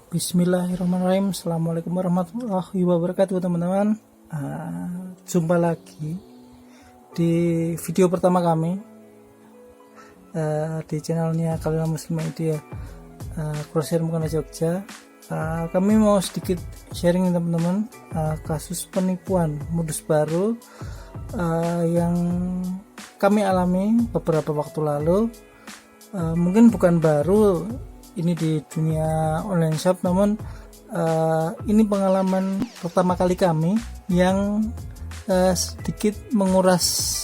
Bismillahirrahmanirrahim. Assalamualaikum warahmatullahi wabarakatuh, teman-teman. Jumpa lagi di video pertama kami di channelnya Kalila Muslim Media, Crosser Mukena Jogja. Kami mau sedikit sharing, teman-teman, kasus penipuan modus baru yang kami alami beberapa waktu lalu. Mungkin bukan baru ini di dunia online shop, namun ini pengalaman pertama kali kami yang sedikit menguras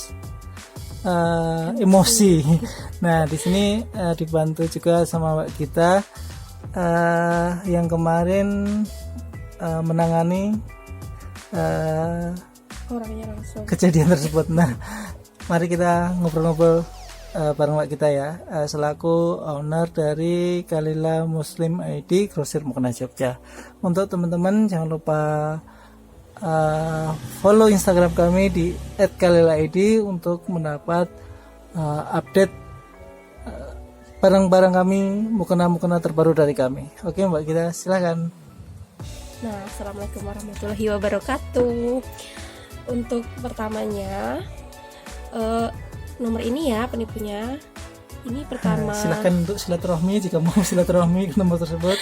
emosi. Nah, di sini dibantu juga sama Mbak kita yang kemarin menangani orangnya langsung kejadian tersebut. Nah, mari kita ngobrol-ngobrol bareng Mbak kita ya, selaku owner dari Kalila Muslim ID Crosser Mukena Jogja. Untuk teman-teman jangan lupa follow Instagram kami di @kalila_id untuk mendapat update barang-barang kami, mukena terbaru dari kami. Oke Mbak kita, silakan. Nah, assalamualaikum warahmatullahi wabarakatuh. Untuk pertamanya, nomor ini ya penipunya. Ini pertama. Silakan untuk silaturahmi jika mau silaturahmi ke nomor tersebut.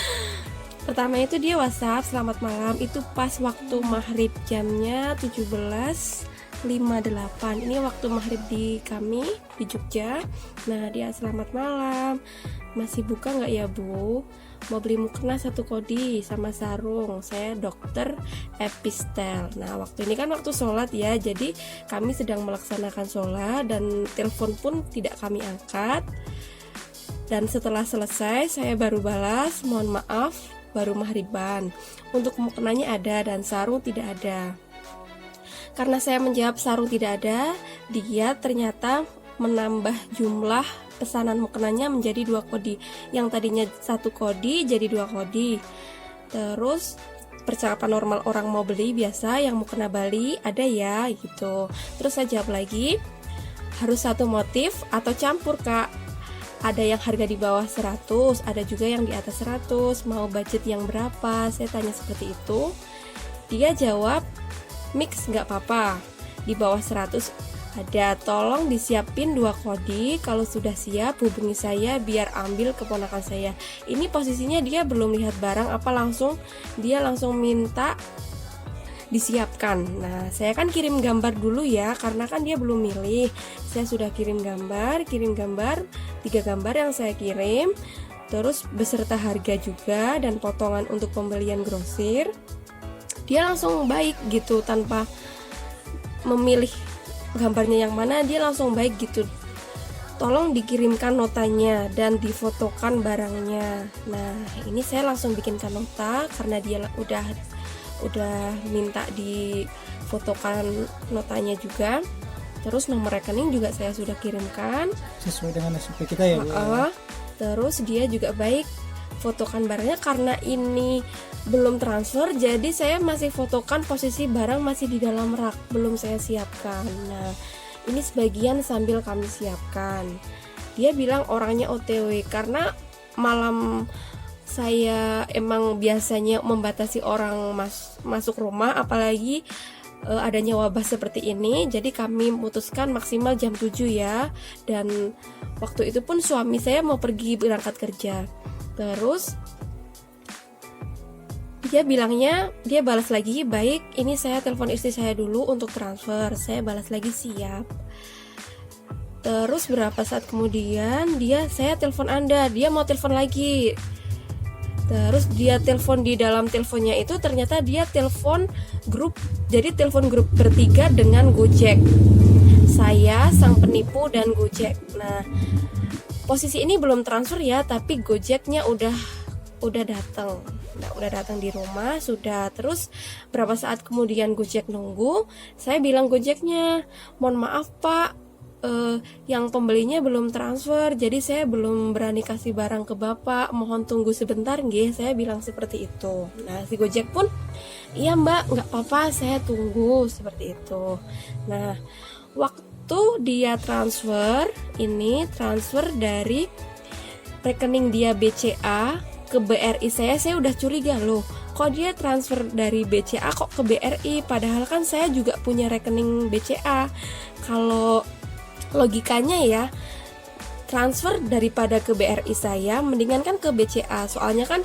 Pertama itu dia WhatsApp, selamat malam. Itu pas waktu maghrib, jamnya 17.58. Ini waktu maghrib di kami di Jogja. Nah, dia selamat malam. Masih buka nggak ya, Bu? Mau beli mukena 1 kodi sama sarung. Saya dokter Epistel. Nah, waktu ini kan waktu sholat ya, jadi kami sedang melaksanakan sholat dan telepon pun tidak kami angkat. Dan setelah selesai saya baru balas, mohon maaf baru maghriban. Untuk mukenanya ada dan sarung tidak ada. Karena saya menjawab sarung tidak ada, dia ternyata menambah jumlah pesanan mukenanya menjadi 2 kodi. Yang tadinya 1 kodi jadi 2 kodi. Terus percakapan normal orang mau beli biasa, yang mukena Bali ada ya gitu. Terus saya jawab lagi, harus 1 motif atau campur, Kak? Ada yang harga di bawah 100, ada juga yang di atas 100. Mau budget yang berapa? Saya tanya seperti itu. Dia jawab, mix nggak apa-apa, di bawah 100 ada, tolong disiapin 2 kodi. Kalau sudah siap hubungi saya biar ambil keponakan saya. Ini posisinya dia belum lihat barang apa, dia langsung minta disiapkan. Nah, saya kan kirim gambar dulu ya, karena kan dia belum milih. Saya sudah kirim gambar 3 gambar yang saya kirim, terus beserta harga juga dan potongan untuk pembelian grosir. Dia langsung baik gitu, tanpa memilih gambarnya yang mana, dia langsung baik gitu, tolong dikirimkan notanya dan difotokan barangnya. Nah, ini saya langsung bikinkan nota karena dia udah minta difotokan notanya juga. Terus nomor rekening juga saya sudah kirimkan Sesuai dengan SOP kita ya, Bu. Terus dia juga baik fotokan barangnya. Karena ini belum transfer, jadi saya masih fotokan posisi barang masih di dalam rak, belum saya siapkan. Nah, ini sebagian sambil kami siapkan. Dia bilang orangnya OTW, karena malam saya emang biasanya membatasi orang masuk rumah, apalagi adanya wabah seperti ini. Jadi kami memutuskan maksimal jam 7 ya. Dan waktu itu pun suami saya mau pergi berangkat kerja. Terus dia bilangnya, dia balas lagi, baik, ini saya telepon istri saya dulu untuk transfer. Saya balas lagi, siap. Terus berapa saat kemudian saya telepon Anda, dia mau telepon lagi. Terus dia telepon, di dalam teleponnya itu ternyata dia telepon grup. Jadi telepon grup bertiga dengan Gojek. Saya, sang penipu, dan Gojek. Nah, posisi ini belum transfer ya, tapi Gojeknya udah datang. Nah, udah datang di rumah sudah. Terus berapa saat kemudian Gojek nunggu. Saya bilang Gojeknya, mohon maaf Pak, yang pembelinya belum transfer, jadi saya belum berani kasih barang ke Bapak, mohon tunggu sebentar nggih. Saya bilang seperti itu. Nah, si Gojek pun, iya Mbak, nggak apa-apa, saya tunggu, seperti itu. Nah, waktu dia transfer dari rekening dia BCA ke BRI saya udah curiga loh, kok dia transfer dari BCA kok ke BRI, padahal kan saya juga punya rekening BCA. Kalau logikanya ya, transfer daripada ke BRI saya mendingan kan ke BCA, soalnya kan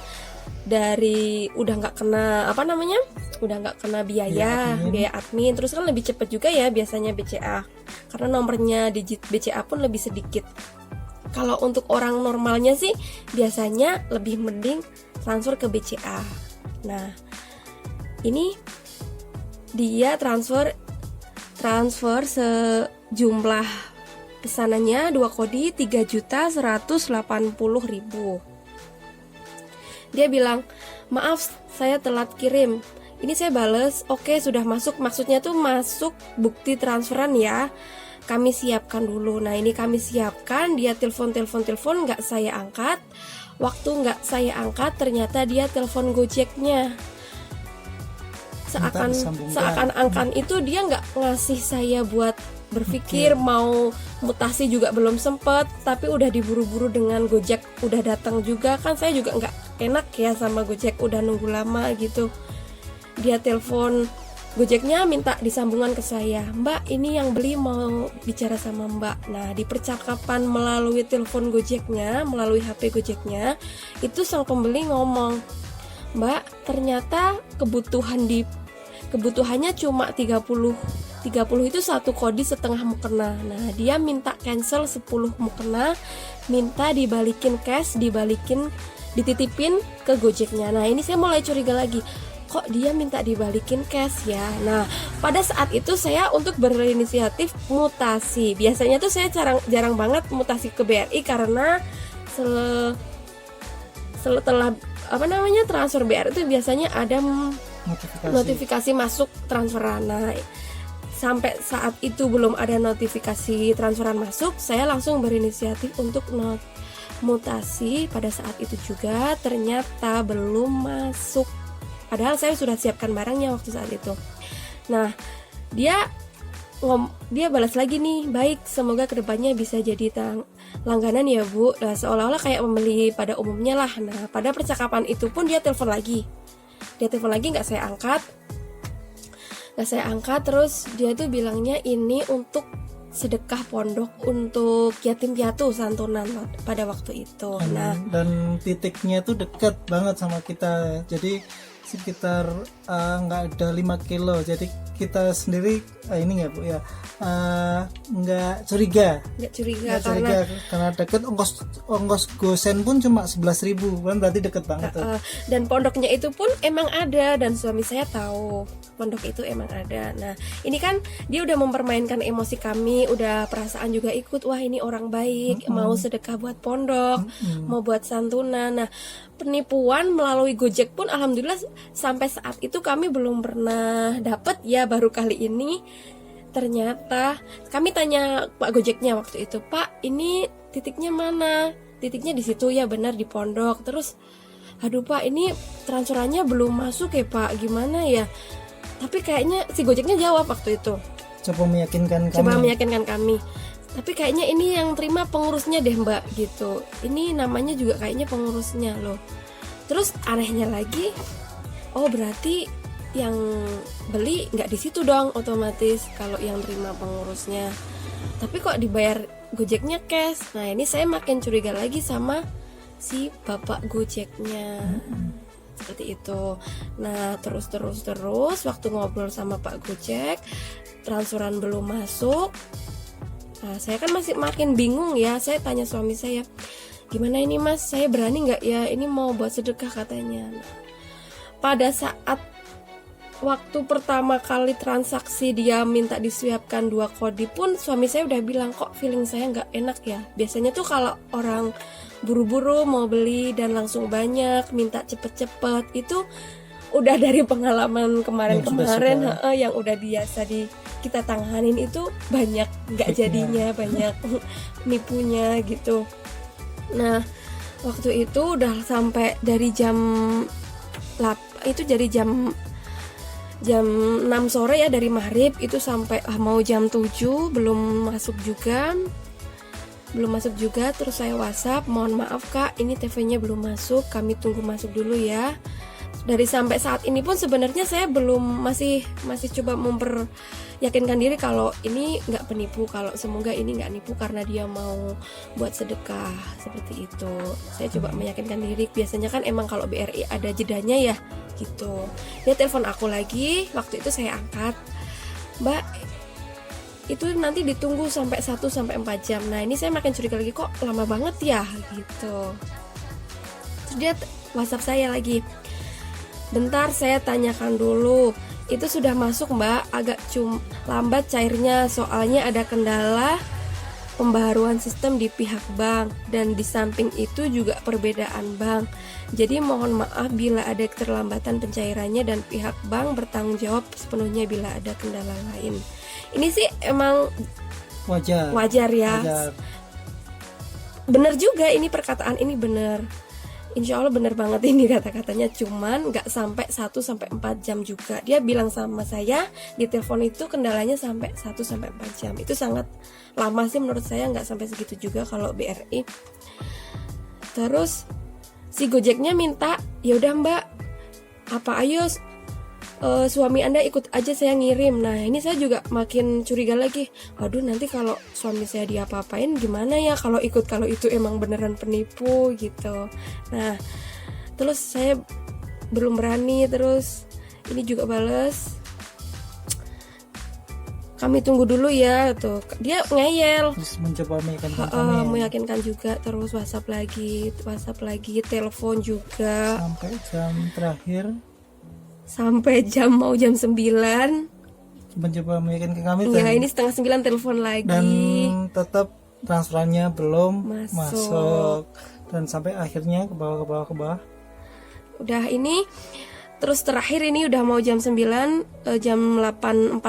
dari udah nggak kena udah nggak kena biaya admin, terus kan lebih cepat juga ya biasanya BCA, karena nomornya digit BCA pun lebih sedikit. Kalau untuk orang normalnya sih biasanya lebih mending transfer ke BCA. Nah, ini dia transfer sejumlah pesanannya 2 kodi 3.180.000. Dia bilang, maaf saya telat kirim. Ini saya bales, oke sudah masuk, maksudnya tuh masuk bukti transferan ya. Kami siapkan dulu. Nah ini kami siapkan, dia telepon nggak saya angkat. Waktu nggak saya angkat, ternyata dia telepon Gojeknya. Seakan-akan itu dia nggak ngasih saya buat berpikir, mau mutasi juga belum sempet, tapi udah diburu-buru dengan Gojek udah datang juga, kan saya juga nggak enak ya sama Gojek, udah nunggu lama gitu. Dia telepon Gojeknya minta disambungan ke saya, Mbak ini yang beli mau bicara sama Mbak. Nah di percakapan melalui telepon Gojeknya, melalui HP Gojeknya, itu sang pembeli ngomong, Mbak ternyata kebutuhannya cuma 30 itu 1 kodi setengah mukena. Nah dia minta cancel 10 mukena, minta dibalikin cash, dititipin ke Gojeknya. Nah ini saya mulai curiga lagi, kok dia minta dibalikin cash ya. Nah pada saat itu saya untuk berinisiatif mutasi. Biasanya tuh saya jarang banget mutasi ke BRI, karena setelah transfer BRI itu biasanya ada notifikasi masuk transferan. Nah sampai saat itu belum ada notifikasi transferan masuk, saya langsung berinisiatif untuk mutasi. Pada saat itu juga ternyata belum masuk, padahal saya sudah siapkan barangnya waktu saat itu. Nah dia balas lagi nih, baik semoga kedepannya bisa jadi langganan ya Bu. Nah, seolah-olah kayak membeli pada umumnya lah. Nah pada percakapan itu pun dia telepon lagi nggak saya angkat, terus dia tuh bilangnya ini untuk sedekah pondok untuk yatim piatu santunan pada waktu itu. Dan titiknya tuh dekat banget sama kita, jadi sekitar nggak ada 5 kilo, jadi kita sendiri ini nggak Bu ya, nggak curiga karena deket. ongkos gosen pun cuma 11.000 kan, berarti deket banget tuh. Dan pondoknya itu pun emang ada, dan suami saya tahu pondok itu emang ada. Nah ini kan dia udah mempermainkan emosi kami, udah perasaan juga ikut, wah ini orang baik, mau sedekah buat pondok, mau buat santunan. Nah penipuan melalui Gojek pun alhamdulillah sampai saat itu kami belum pernah dapet ya, baru kali ini. Ternyata kami tanya Pak Gojeknya waktu itu, Pak ini titiknya mana? Titiknya di situ ya, benar di pondok. Terus aduh Pak ini transferannya belum masuk ya Pak, gimana ya? Tapi kayaknya si Gojeknya jawab waktu itu, coba meyakinkan kami, tapi kayaknya ini yang terima pengurusnya deh Mbak gitu, ini namanya juga kayaknya pengurusnya loh. Terus anehnya lagi, oh berarti yang beli nggak di situ dong otomatis kalau yang terima pengurusnya, tapi kok dibayar Gojeknya cash. Nah ini saya makin curiga lagi sama si bapak Gojeknya. Seperti itu. Nah terus waktu ngobrol sama Pak Gojek, transferan belum masuk. Nah saya kan masih makin bingung ya. Saya tanya suami saya, gimana ini Mas, saya berani nggak ya, ini mau buat sedekah katanya. Nah, pada saat waktu pertama kali transaksi dia minta disiapkan 2 kodi pun suami saya udah bilang, kok feeling saya nggak enak ya. Biasanya tuh kalau orang buru-buru mau beli dan langsung banyak, minta cepet-cepet, itu udah dari pengalaman kemarin-kemarin yang udah biasa kita tanganin itu banyak nggak jadinya, banyak nipunya gitu. Nah waktu itu udah sampai dari jam 6 sore ya, dari maghrib itu sampai mau jam 7 belum masuk juga. belum masuk juga. Terus saya WhatsApp, mohon maaf Kak, ini TV-nya belum masuk, kami tunggu masuk dulu ya. Dari sampai saat ini pun sebenarnya saya belum masih coba memperyakinkan diri kalau ini nggak penipu, kalau semoga ini nggak nipu karena dia mau buat sedekah seperti itu. Saya coba meyakinkan diri. Biasanya kan emang kalau BRI ada jedanya ya gitu. Dia telepon aku lagi, waktu itu saya angkat, Mbak, itu nanti ditunggu sampai 1-4 jam. Nah ini saya makin curiga lagi, kok lama banget ya gitu. Terus dia WhatsApp saya lagi, bentar saya tanyakan dulu, itu sudah masuk Mbak, agak lambat cairnya soalnya ada kendala pembaharuan sistem di pihak bank, dan di samping itu juga perbedaan bank. Jadi mohon maaf bila ada keterlambatan pencairannya dan pihak bank bertanggung jawab sepenuhnya bila ada kendala lain. Ini sih emang wajar ya. Wajar. Bener juga ini perkataan ini bener. Insya Allah bener banget ini kata-katanya, cuman gak sampai 1-4 jam juga. Dia bilang sama saya di telepon itu kendalanya sampai 1-4 jam. Itu sangat lama sih menurut saya, gak sampai segitu juga kalau BRI. Terus si Gojeknya minta, ya udah Mbak, apa ayo suami Anda ikut aja saya ngirim. Nah ini saya juga makin curiga lagi, waduh nanti kalau suami saya diapa-apain gimana ya kalau itu emang beneran penipu gitu. Nah terus saya belum berani. Terus ini juga bales, kami tunggu dulu ya tuh. Dia ngeyel, Terus mencoba meyakinkan kami meyakinkan juga. Terus WhatsApp lagi, telepon juga sampai jam terakhir, sampai mau jam 9. mencoba meyakinkan kami Ya ini 8:30 telepon lagi. dan tetap transferannya belum Masuk. masuk. Dan sampai akhirnya ke bawah. Udah ini, terus terakhir ini udah mau jam 9, jam 8.40.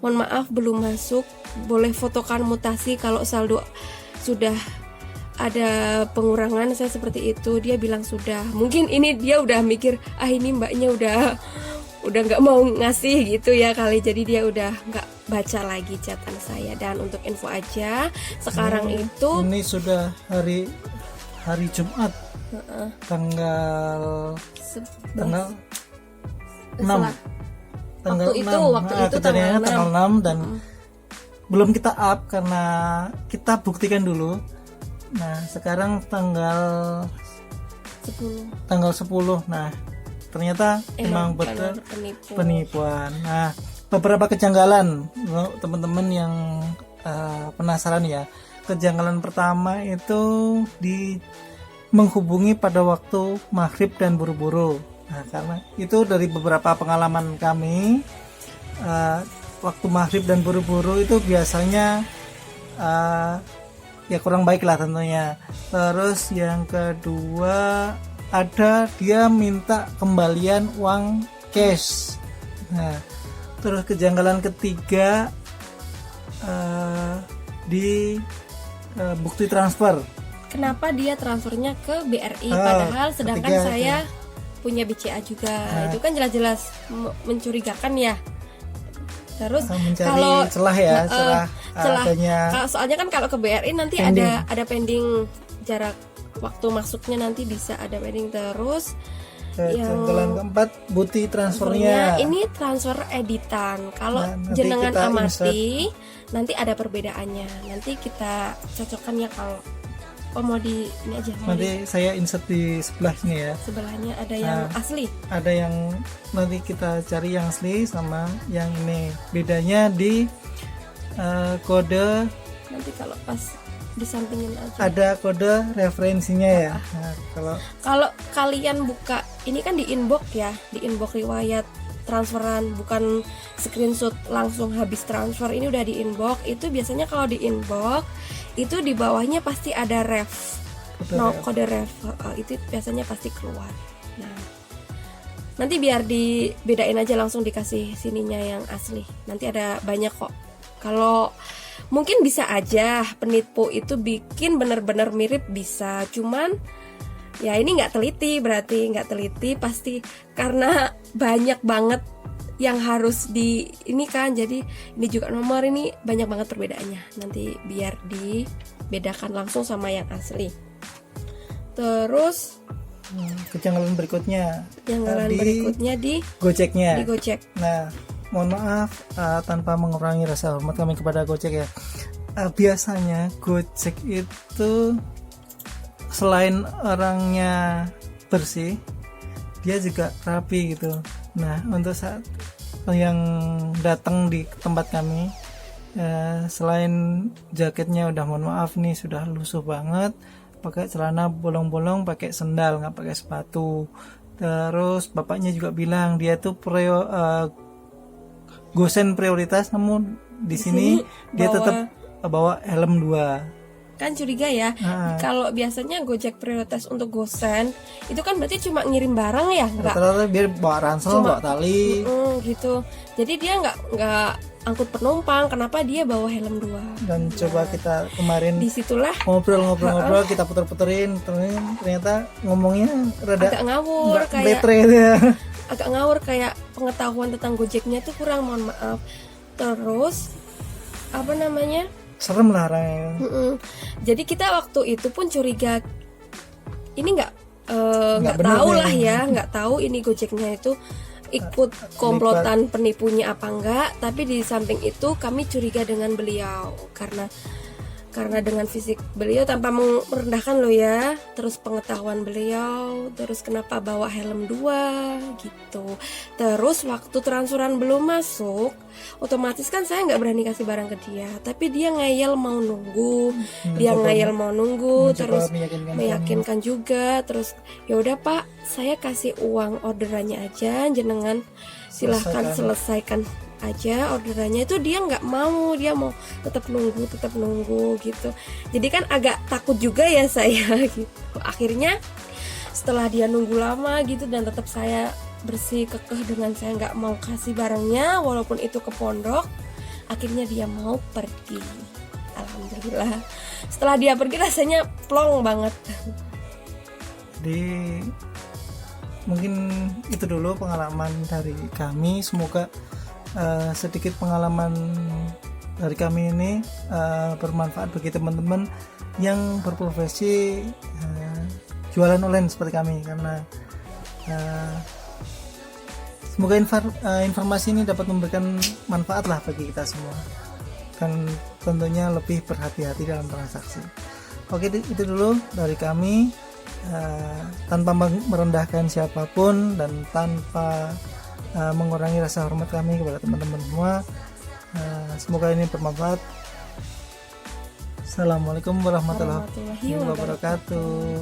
Mohon maaf belum masuk, boleh fotokan mutasi kalau saldo sudah ada pengurangan. Saya seperti itu, dia bilang sudah. Mungkin ini dia udah mikir, ini mbaknya udah nggak mau ngasih gitu ya kali, jadi dia udah nggak baca lagi chatan saya. Dan untuk info aja, sekarang itu ini sudah hari Jumat, tanggal 6. Waktu itu kejadiannya tanggal 6 dan belum kita up karena kita buktikan dulu. Nah sekarang tanggal 10. Nah ternyata emang betul penipuan. Nah beberapa kejanggalan teman-teman yang penasaran ya. Kejanggalan pertama itu menghubungi pada waktu maghrib dan buru-buru. Nah karena itu dari beberapa pengalaman kami, waktu maghrib dan buru-buru itu biasanya ya kurang baik lah tentunya. Terus yang kedua, ada dia minta kembalian uang cash. Nah terus kejanggalan ketiga, di bukti transfer. Kenapa dia transfernya ke BRI padahal sedangkan saya punya BCA juga. Itu kan jelas-jelas mencurigakan ya. Terus kalau celah ya, soalnya kan kalau ke BRI nanti pending. ada pending jarak waktu masuknya, nanti bisa ada pending. Terus kejanggalan keempat, bukti transfernya. Ini transfer editan. Kalau jenengan amati nanti ada perbedaannya. Nanti kita cocokkan ya. Kalau mau di ini aja. Nanti saya insert di sebelahnya ya. Sebelahnya ada yang asli. Ada yang nanti kita cari yang asli sama yang ini. Bedanya di kode. Nanti kalau pas disampingin aja. Ada kode referensinya ya. Nah, kalau kalian buka ini kan di inbox ya, di inbox riwayat transferan, bukan screenshot langsung habis transfer. Ini udah di inbox. Itu biasanya kalau di inbox itu di bawahnya pasti ada kode ref. Itu biasanya pasti keluar. Nah, nanti biar dibedain aja, langsung dikasih sininya yang asli. Nanti ada banyak kok. Kalau mungkin bisa aja penipu itu bikin bener-bener mirip, bisa. Cuman ya ini nggak teliti, berarti nggak teliti pasti, karena banyak banget yang harus di ini kan. Jadi ini juga nomor, ini banyak banget perbedaannya. Nanti biar dibedakan langsung sama yang asli. Terus Kejanggalan berikutnya janggalan berikutnya di Gojeknya. Gojek. Nah, mohon maaf tanpa mengurangi rasa hormat kami kepada Gojek ya. Biasanya Gojek itu selain orangnya bersih, dia juga rapi gitu. Nah, untuk saat yang datang di tempat kami, selain jaketnya udah mohon maaf nih sudah lusuh banget, pakai celana bolong-bolong, pakai sendal, nggak pakai sepatu. Terus bapaknya juga bilang dia tuh gosen prioritas, namun di sini dia tetap bawa helm 2. Kan curiga ya, kalau biasanya Gojek prioritas untuk gosen itu kan berarti cuma ngirim barang ya, nggak Rata-rata biar bawa ransel, bawa tali. gitu. Jadi dia nggak angkut penumpang, kenapa dia bawa helm 2? Dan coba kita kemarin Disitulah ngobrol kita puter-puterin, ternyata ngomongnya rada agak ngawur, nggak kayak betre gitu ya. agak ngawur, kayak pengetahuan tentang Gojeknya tuh kurang, mohon maaf. Terus apa namanya? Serem lah orangnya. Jadi kita waktu itu pun curiga, ini nggak bener tahu nih. lah ya, nggak tahu ini Gojeknya itu ikut komplotan penipunya apa enggak. Tapi di samping itu kami curiga dengan beliau karena dengan fisik beliau tanpa merendahkan loh ya, terus pengetahuan beliau, terus kenapa bawa helm 2 gitu. Terus waktu transferan belum masuk, otomatis kan saya nggak berani kasih barang ke dia, tapi dia ngeyel mau nunggu, terus meyakinkan juga. Terus ya udah Pak, saya kasih uang orderannya aja, jenengan silahkan selesaikan aja orderannya. Itu dia nggak mau, dia mau tetap nunggu gitu. Jadi kan agak takut juga ya saya gitu. Akhirnya setelah dia nunggu lama gitu dan tetap saya bersih kekeh dengan saya nggak mau kasih barangnya walaupun itu ke pondok, akhirnya dia mau pergi. Alhamdulillah, setelah dia pergi rasanya plong banget. Jadi mungkin itu dulu pengalaman dari kami. Semoga sedikit pengalaman dari kami ini bermanfaat bagi teman-teman yang berprofesi jualan online seperti kami, karena semoga informasi ini dapat memberikan manfaat lah bagi kita semua, dan tentunya lebih berhati-hati dalam transaksi. Oke, itu dulu dari kami, tanpa merendahkan siapapun dan tanpa mengurangi rasa hormat kami kepada teman-teman semua. Semoga ini bermanfaat. Assalamualaikum warahmatullahi wabarakatuh.